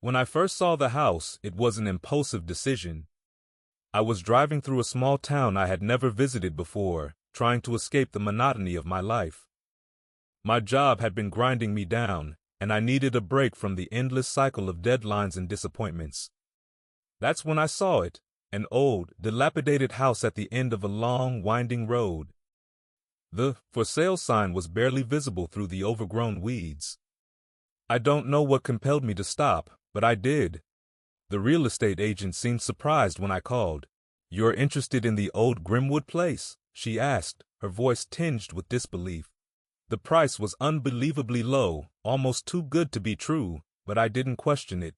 When I first saw the house, it was an impulsive decision. I was driving through a small town I had never visited before, trying to escape the monotony of my life. My job had been grinding me down, and I needed a break from the endless cycle of deadlines and disappointments. That's when I saw it, an old, dilapidated house at the end of a long, winding road. The "for sale" sign was barely visible through the overgrown weeds. I don't know what compelled me to stop, but I did. The real estate agent seemed surprised when I called. "You're interested in the old Grimwood place?" she asked, her voice tinged with disbelief. The price was unbelievably low, almost too good to be true, but I didn't question it.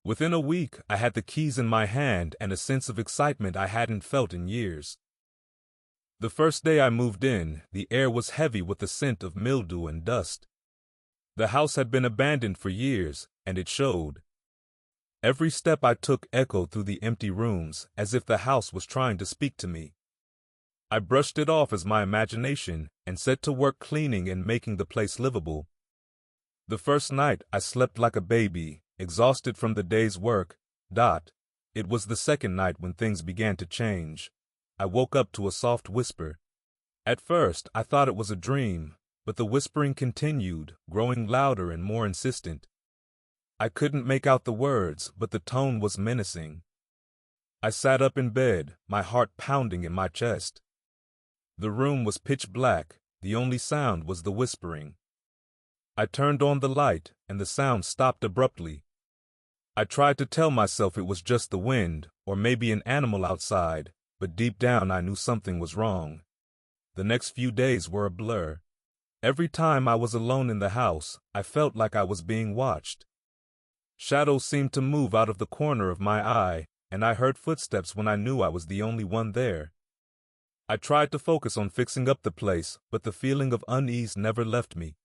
Within a week, I had the keys in my hand and a sense of excitement I hadn't felt in years. The first day I moved in, the air was heavy with the scent of mildew and dust. The house had been abandoned for years, and it showed. Every step I took echoed through the empty rooms, as if the house was trying to speak to me. I brushed it off as my imagination and set to work cleaning and making the place livable. The first night I slept like a baby, exhausted from the day's work. It was the second night when things began to change. I woke up to a soft whisper. At first I thought it was a dream, but the whispering continued, growing louder and more insistent. I couldn't make out the words, but the tone was menacing. I sat up in bed, my heart pounding in my chest. The room was pitch black, the only sound was the whispering. I turned on the light, and the sound stopped abruptly. I tried to tell myself it was just the wind, or maybe an animal outside, but deep down I knew something was wrong. The next few days were a blur. Every time I was alone in the house, I felt like I was being watched. Shadows seemed to move out of the corner of my eye, and I heard footsteps when I knew I was the only one there. I tried to focus on fixing up the place, but the feeling of unease never left me.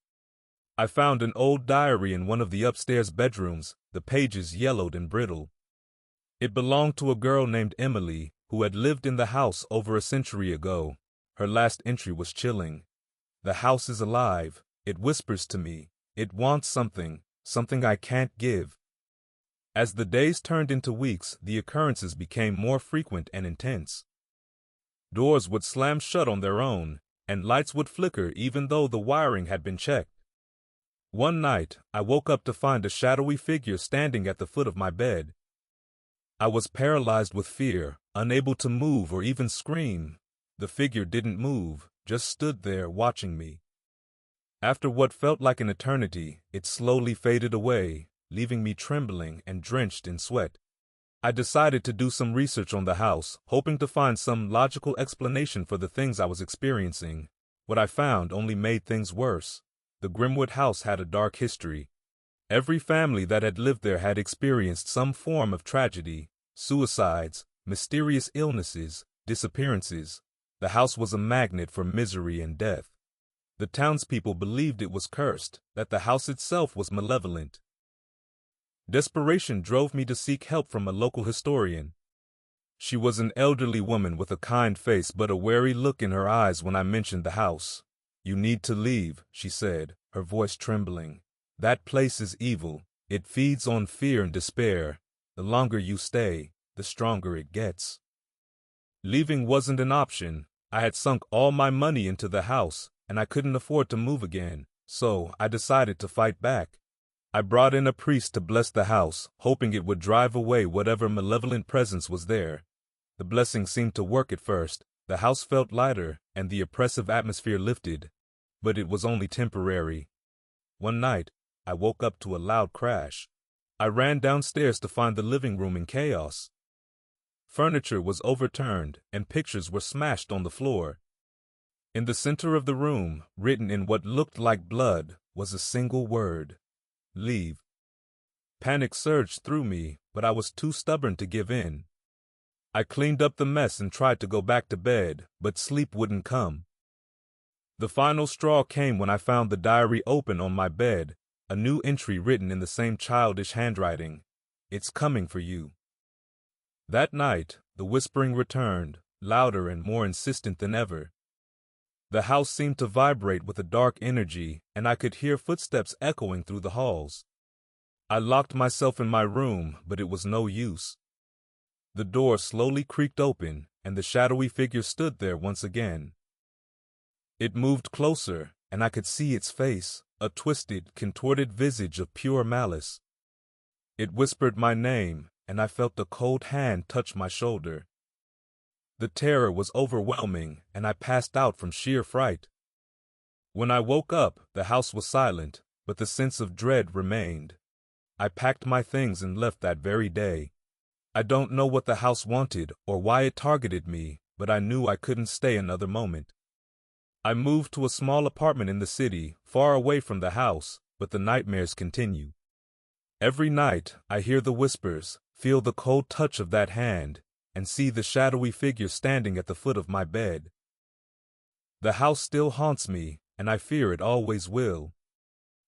I found an old diary in one of the upstairs bedrooms, the pages yellowed and brittle. It belonged to a girl named Emily, who had lived in the house over a century ago. Her last entry was chilling. "The house is alive. It whispers to me. It wants something, something I can't give." As the days turned into weeks, the occurrences became more frequent and intense. Doors would slam shut on their own, and lights would flicker even though the wiring had been checked. One night, I woke up to find a shadowy figure standing at the foot of my bed. I was paralyzed with fear, unable to move or even scream. The figure didn't move, just stood there watching me. After what felt like an eternity, it slowly faded away, leaving me trembling and drenched in sweat. I decided to do some research on the house, hoping to find some logical explanation for the things I was experiencing. What I found only made things worse. The Grimwood house had a dark history. Every family that had lived there had experienced some form of tragedy, suicides, mysterious illnesses, disappearances. The house was a magnet for misery and death. The townspeople believed it was cursed, that the house itself was malevolent. Desperation drove me to seek help from a local historian. She was an elderly woman with a kind face but a wary look in her eyes when I mentioned the house. "You need to leave," she said, her voice trembling. "That place is evil. It feeds on fear and despair. The longer you stay, the stronger it gets." Leaving wasn't an option. I had sunk all my money into the house, and I couldn't afford to move again, so I decided to fight back. I brought in a priest to bless the house, hoping it would drive away whatever malevolent presence was there. The blessing seemed to work at first. The house felt lighter, and the oppressive atmosphere lifted. But it was only temporary. One night, I woke up to a loud crash. I ran downstairs to find the living room in chaos. Furniture was overturned, and pictures were smashed on the floor. In the center of the room, written in what looked like blood, was a single word: "Leave." Panic surged through me, but I was too stubborn to give in. I cleaned up the mess and tried to go back to bed, but sleep wouldn't come. The final straw came when I found the diary open on my bed, a new entry written in the same childish handwriting: "It's coming for you." That night, the whispering returned, louder and more insistent than ever. The house seemed to vibrate with a dark energy, and I could hear footsteps echoing through the halls. I locked myself in my room, but it was no use. The door slowly creaked open, and the shadowy figure stood there once again. It moved closer, and I could see its face, a twisted, contorted visage of pure malice. It whispered my name, and I felt a cold hand touch my shoulder. The terror was overwhelming, and I passed out from sheer fright. When I woke up, the house was silent, but the sense of dread remained. I packed my things and left that very day. I don't know what the house wanted or why it targeted me, but I knew I couldn't stay another moment. I moved to a small apartment in the city, far away from the house, but the nightmares continue. Every night, I hear the whispers, feel the cold touch of that hand, and see the shadowy figure standing at the foot of my bed. The house still haunts me, and I fear it always will.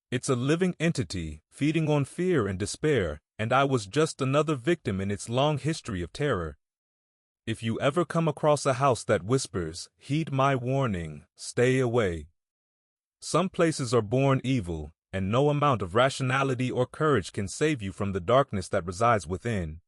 It's a living entity, feeding on fear and despair, and I was just another victim in its long history of terror. If you ever come across a house that whispers, heed my warning, stay away. Some places are born evil, and no amount of rationality or courage can save you from the darkness that resides within.